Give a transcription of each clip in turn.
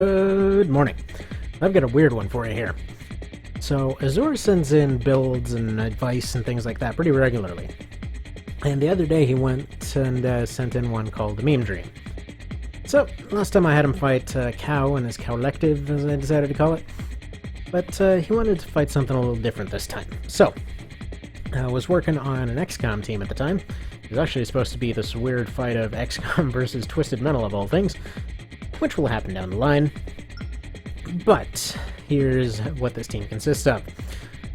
Good morning. I've got a weird one for you here. So, Azure sends in builds and advice and things like that pretty regularly. And the other day he went and sent in one called the Meme Dream. So, last time I had him fight Cow and his Cowlective, as I decided to call it. But he wanted to fight something a little different this time. So, I was working on an XCOM team at the time. It was actually supposed to be this weird fight of XCOM versus Twisted Metal of all things, which will happen down the line. But here's what this team consists of.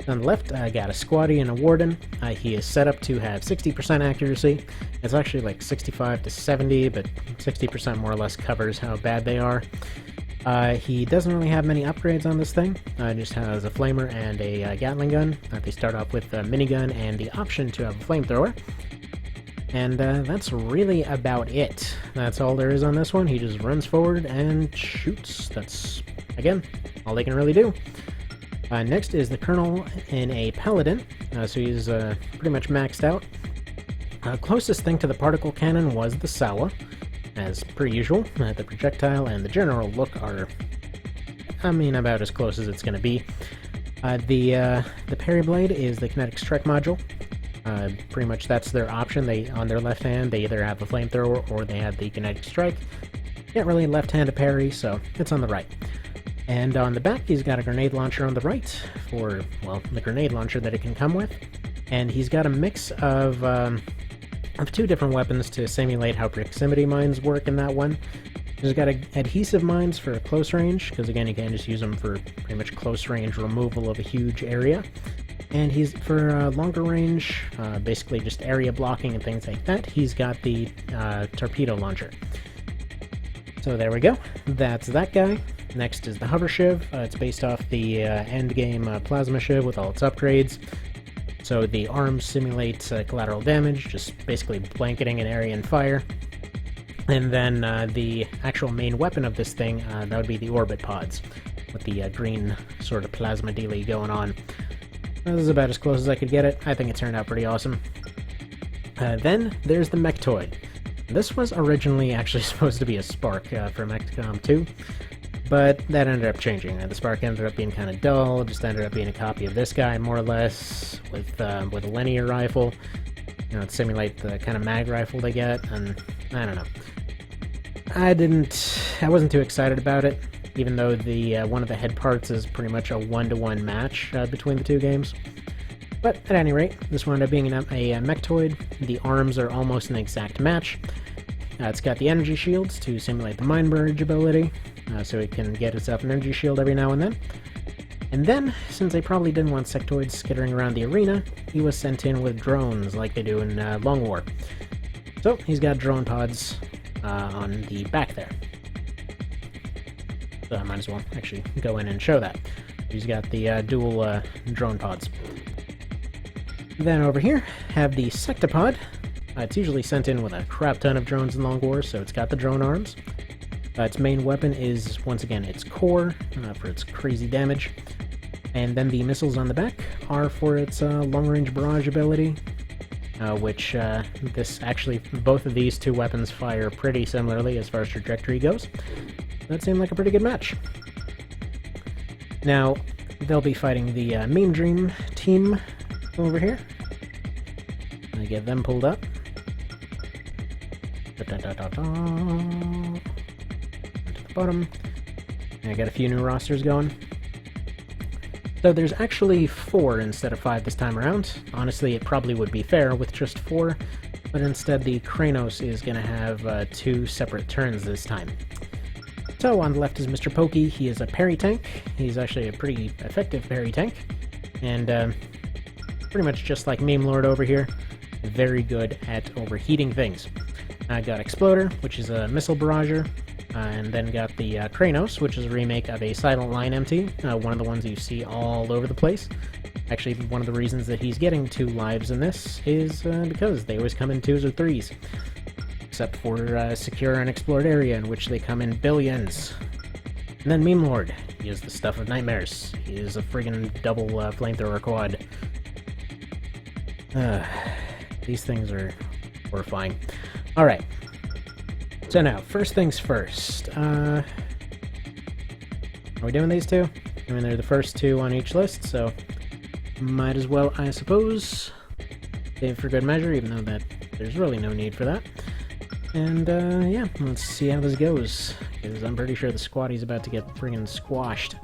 On the left, I got a Squatty and a Warden. He is set up to have 60% accuracy. It's actually like 65 to 70, but 60% more or less covers how bad they are. He doesn't really have many upgrades on this thing. Just has a Flamer and a Gatling gun. They start off with a minigun and the option to have a Flamethrower. And that's really about it. That's all there is on this one. He just runs forward and shoots. That's, again, all they can really do. Next is the Colonel in a Paladin. So he's pretty much maxed out. Closest thing to the particle cannon was the Sawa, as per usual. The projectile and the general look are, about as close as it's going to be. The Parry Blade is the Kinetic Strike module. Pretty much that's their option. On their left hand, they either have the Flamethrower or they have the Kinetic Strike. Can't really left-handed parry, so it's on the right. And on the back, he's got a grenade launcher on the right for, well, the grenade launcher that it can come with. And he's got a mix of two different weapons to simulate how proximity mines work in that one. He's got adhesive mines for close range, because again, you can just use them for pretty much close range removal of a huge area. And he's, for longer range, basically just area blocking and things like that, he's got the torpedo launcher. So there we go. That's that guy. Next is the Hover Shiv. It's based off the endgame Plasma Shiv with all its upgrades. So the arms simulate collateral damage, just basically blanketing an area in fire. And then the actual main weapon of this thing, that would be the Orbit Pods, with the green sort of plasma dealy going on. This is about as close as I could get it. I think it turned out pretty awesome. Then there's the Mechtoid. This was originally actually supposed to be a Spark from XCOM 2, but that ended up changing. The Spark ended up being kind of dull, just ended up being a copy of this guy, more or less, with a linear rifle. You know, to simulate the kind of mag rifle they get, and I don't know. I wasn't too excited about it, even though the one of the head parts is pretty much a one-to-one match between the two games. But at any rate, this wound up being a Mechtoid. The arms are almost an exact match. It's got the energy shields to simulate the Mind Merge ability, so it can get itself an energy shield every now and then. And then, since they probably didn't want sectoids skittering around the arena, he was sent in with drones like they do in Long War. So he's got drone pods on the back there. So I might as well actually go in and show that. He's got the dual drone pods. Then over here, have the Sectopod. It's usually sent in with a crap ton of drones in Long War, so it's got the drone arms. Its main weapon is, once again, its core, for its crazy damage. And then the missiles on the back are for its long-range barrage ability, which both of these two weapons fire pretty similarly as far as trajectory goes. That seemed like a pretty good match. Now, they'll be fighting the Meme Dream team over here. I get them pulled up. To the bottom. And I got a few new rosters going. So there's actually 4 instead of 5 this time around. Honestly, it probably would be fair with just 4, but instead the Kranos is going to have 2 separate turns this time. So on the left is Mr. Pokey. He is a parry tank. He's actually a pretty effective parry tank. And pretty much just like Meme Lord over here, very good at overheating things. I got Exploder, which is a missile barrager, and then got the Kranos, which is a remake of a Silent Line MT, one of the ones you see all over the place. Actually, one of the reasons that he's getting 2 lives in this is because they always come in 2s or 3s. Except for Secure and Explored Area, in which they come in billions. And then Meme Lord. He is the stuff of nightmares. He is a friggin' double flamethrower quad. These things are horrifying. Alright. So now, first things first. Are we doing these two? I mean, they're the first two on each list, so might as well, I suppose, save for good measure, even though that there's really no need for that. And, yeah, let's see how this goes, because I'm pretty sure the squatty's about to get friggin' squashed.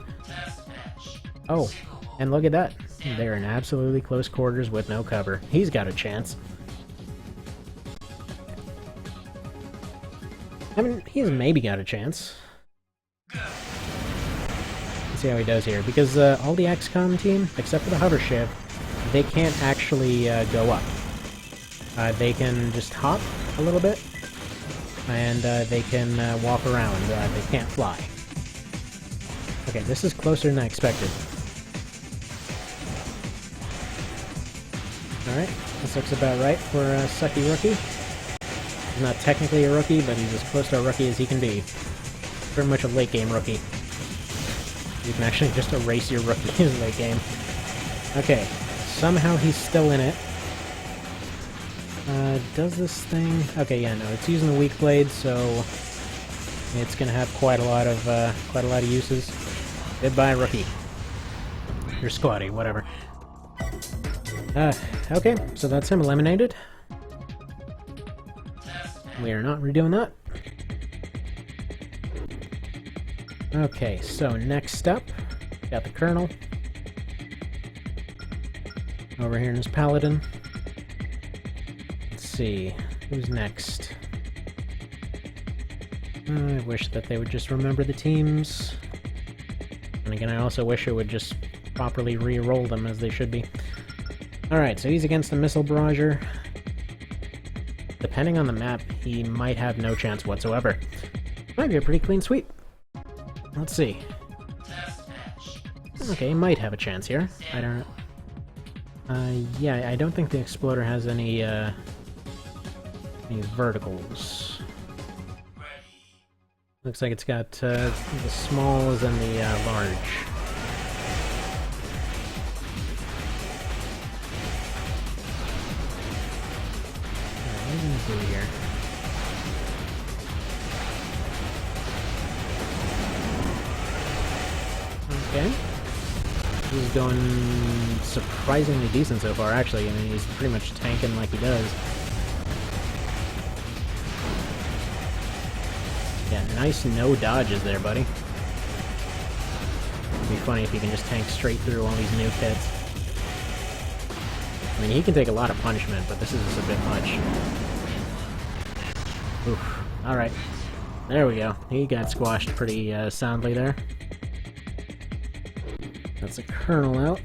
Oh, and look at that. They're in absolutely close quarters with no cover. He's got a chance. I mean, he's maybe got a chance. Let's see how he does here, because all the XCOM team, except for the hover shiv, they can't actually go up. They can just hop a little bit, and they can walk around. They can't fly. Okay, this is closer than I expected. Alright, this looks about right for a sucky rookie. He's not technically a rookie, but he's as close to a rookie as he can be. Pretty much a late-game rookie. You can actually just erase your rookie in late game. Okay, somehow he's still in it. Does this thing... Okay, yeah, no, it's using the weak blade, so it's gonna have quite a lot of uses. Goodbye, rookie. You're squatty, whatever. Okay, so that's him eliminated. We are not redoing that. Okay, so next up, got the Colonel. Over here in his Paladin. Let's see, who's next? I wish that they would just remember the teams. And again, I also wish it would just properly re-roll them as they should be. Alright, so he's against the Missile Barrager. Depending on the map, he might have no chance whatsoever. Might be a pretty clean sweep. Let's see. Okay, he might have a chance here. I don't know. Yeah, I don't think the Exploder has any verticals. Looks like it's got the smalls and the large. What are we gonna do here? Okay. He's going surprisingly decent so far, actually. I mean, he's pretty much tanking like he does. Yeah, nice no dodges there, buddy. It'd be funny if he can just tank straight through all these nuke hits. I mean, he can take a lot of punishment, but this is just a bit much. Oof. Alright. There we go. He got squashed pretty soundly there. That's a Colonel out.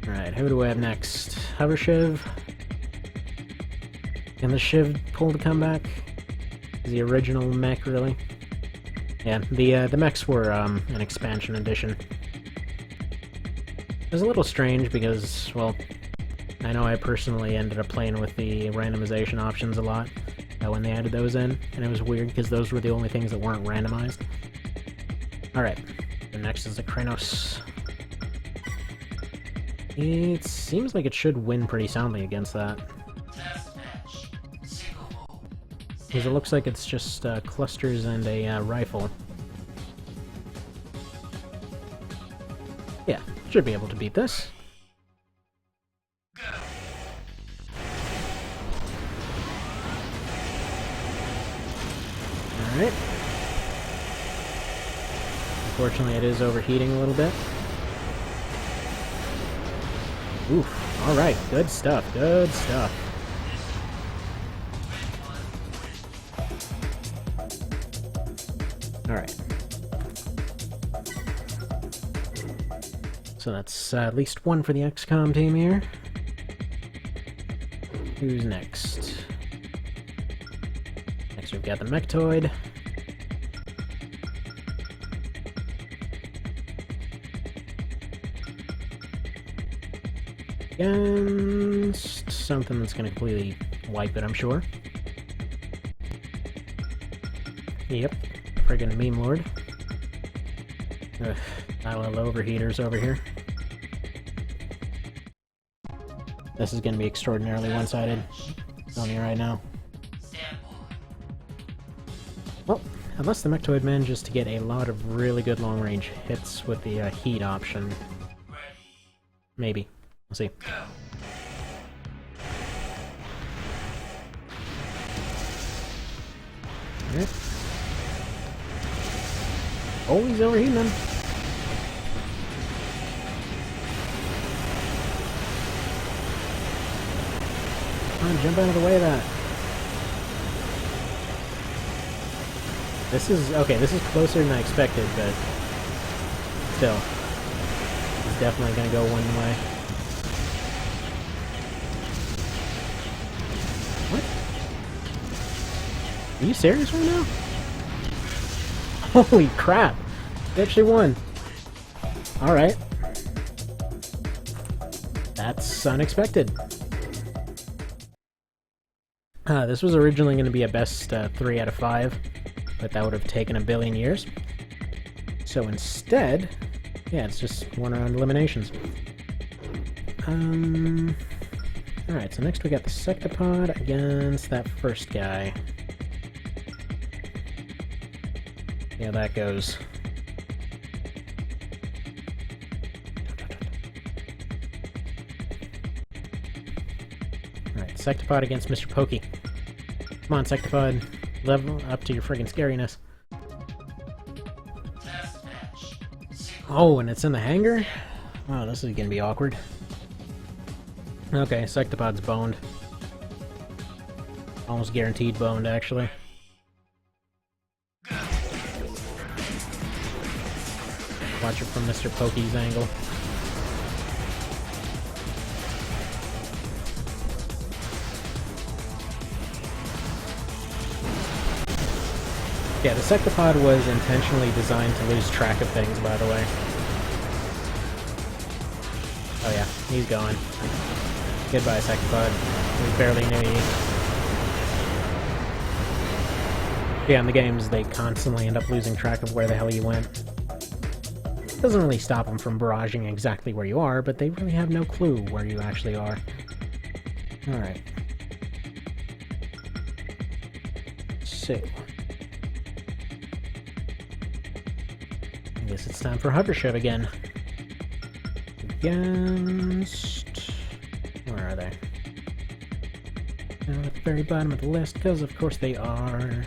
Alright, who do we have next? Hover Shiv. Can the Shiv pull the comeback? The original mech, really? Yeah, the mechs were an expansion edition. It was a little strange because, well, I know I personally ended up playing with the randomization options a lot when they added those in, and it was weird because those were the only things that weren't randomized. Alright, the next is the Kranos. It seems like it should win pretty soundly against that. Because it looks like it's just clusters and a rifle. Yeah, should be able to beat this. Alright. Unfortunately, it is overheating a little bit. Oof. Alright, good stuff, good stuff. Alright. So that's at least one for the XCOM team here. Who's next? Next we've got the Mechtoid. Against something that's going to completely wipe it, I'm sure. Yep. Friggin' meme lord. Ugh, pile of overheaters over here. This is gonna be extraordinarily one-sided. Telling you right now. Well, unless the Mechtoid manages to get a lot of really good long-range hits with the heat option. Maybe. We'll see. Alright. Oh, he's overheating them. Come on, jump out of the way of that. This is, okay, this is closer than I expected, but still. It's definitely gonna go one way. What? Are you serious right now? Holy crap! They actually won! Alright. That's unexpected. This was originally going to be a best 3 out of 5, but that would have taken a billion years. So instead, yeah, it's just 1 round eliminations. Alright, so next we got the Sectopod against that first guy. Yeah, that goes. Alright, Sectopod against Mr. Pokey. Come on, Sectopod. Level up to your friggin' scariness. Oh, and it's in the hangar? Oh, this is gonna be awkward. Okay, Sectopod's boned. Almost guaranteed boned, actually. Watch it from Mr. Pokey's angle. Yeah, the Sectopod was intentionally designed to lose track of things, by the way. Oh yeah, he's gone. Goodbye, Sectopod. We barely knew you. Yeah, in the games, they constantly end up losing track of where the hell you went. It doesn't really stop them from barraging exactly where you are, but they really have no clue where you actually are. Alright. So... I guess it's time for Hovership again. Against... Where are they? Down at the very bottom of the list, because of course they are...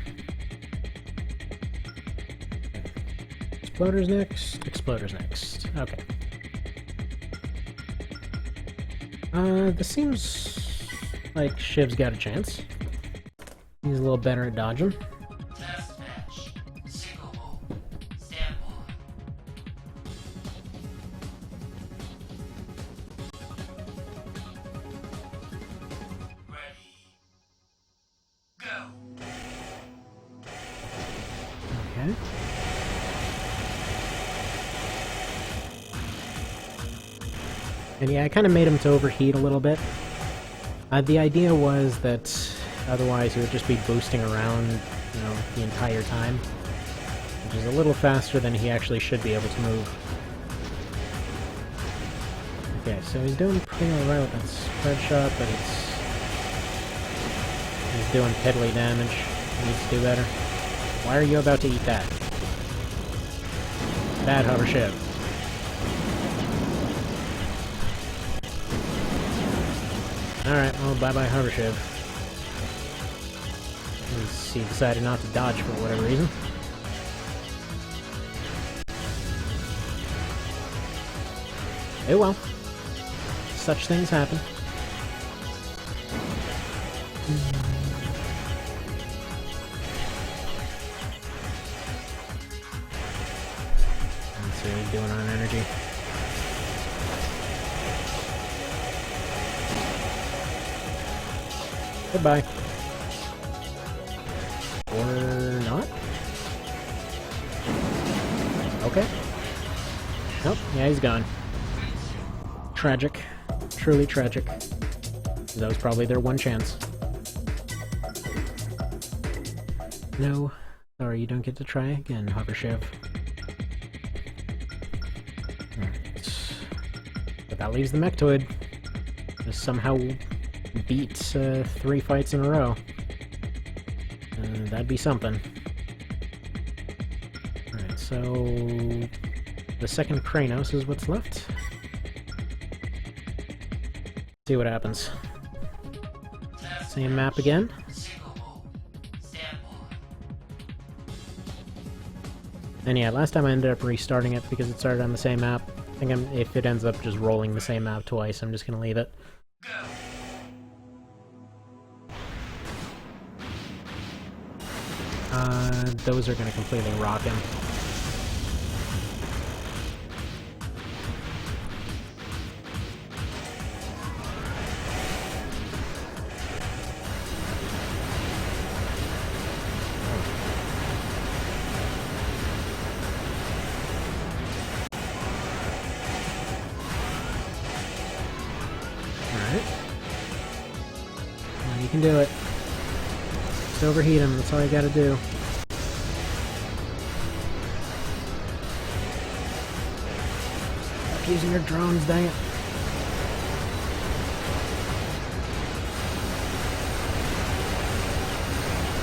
Exploders next? Exploders next. Okay. This seems like Shiv's got a chance. He's a little better at dodging. Okay. And yeah, I kind of made him to overheat a little bit. The idea was that otherwise he would just be boosting around, you know, the entire time, which is a little faster than he actually should be able to move. Okay, so he's doing pretty alright with that spread shot, but he's doing piddly damage. He needs to do better. Why are you about to eat that? Bad Hovership. Alright, well, bye-bye Hovership. He decided not to dodge for whatever reason. Oh well. Such things happen. Let's see what he's doing on energy. Goodbye. Or not? Okay. Nope, yeah, he's gone. Tragic. Truly tragic. That was probably their one chance. No. Sorry, you don't get to try again, Hovership. Alright. But that leaves the Mechtoid. Just somehow beat 3 fights in a row. That'd be something. So the second Kranos is what's left. See what happens. Same map again. And yeah, last time I ended up restarting it because it started on the same map. I think if it ends up just rolling the same map twice, I'm just gonna leave it. Those are gonna completely rock him. Alright. Well, you can do it. Just overheat him, that's all you gotta do. Stop using your drones, dang it.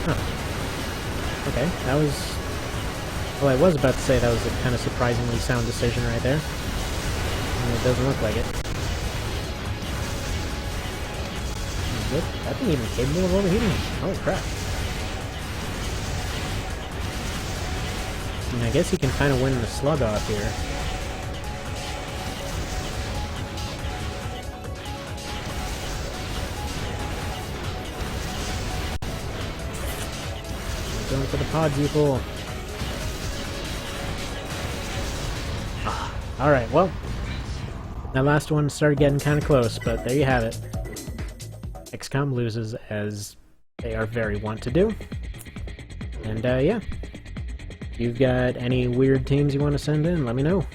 Huh. Okay, that was... Well, I was about to say that was a kind of surprisingly sound decision right there. And it doesn't look like it. Good. That thing even capable of overheating. Holy crap. I mean, I guess he can kind of win the slug off here. Going for the pods, you fool. Alright, well. That last one started getting kind of close, but there you have it. XCOM loses, as they are very wont to do. And yeah. If you've got any weird teams you want to send in, let me know.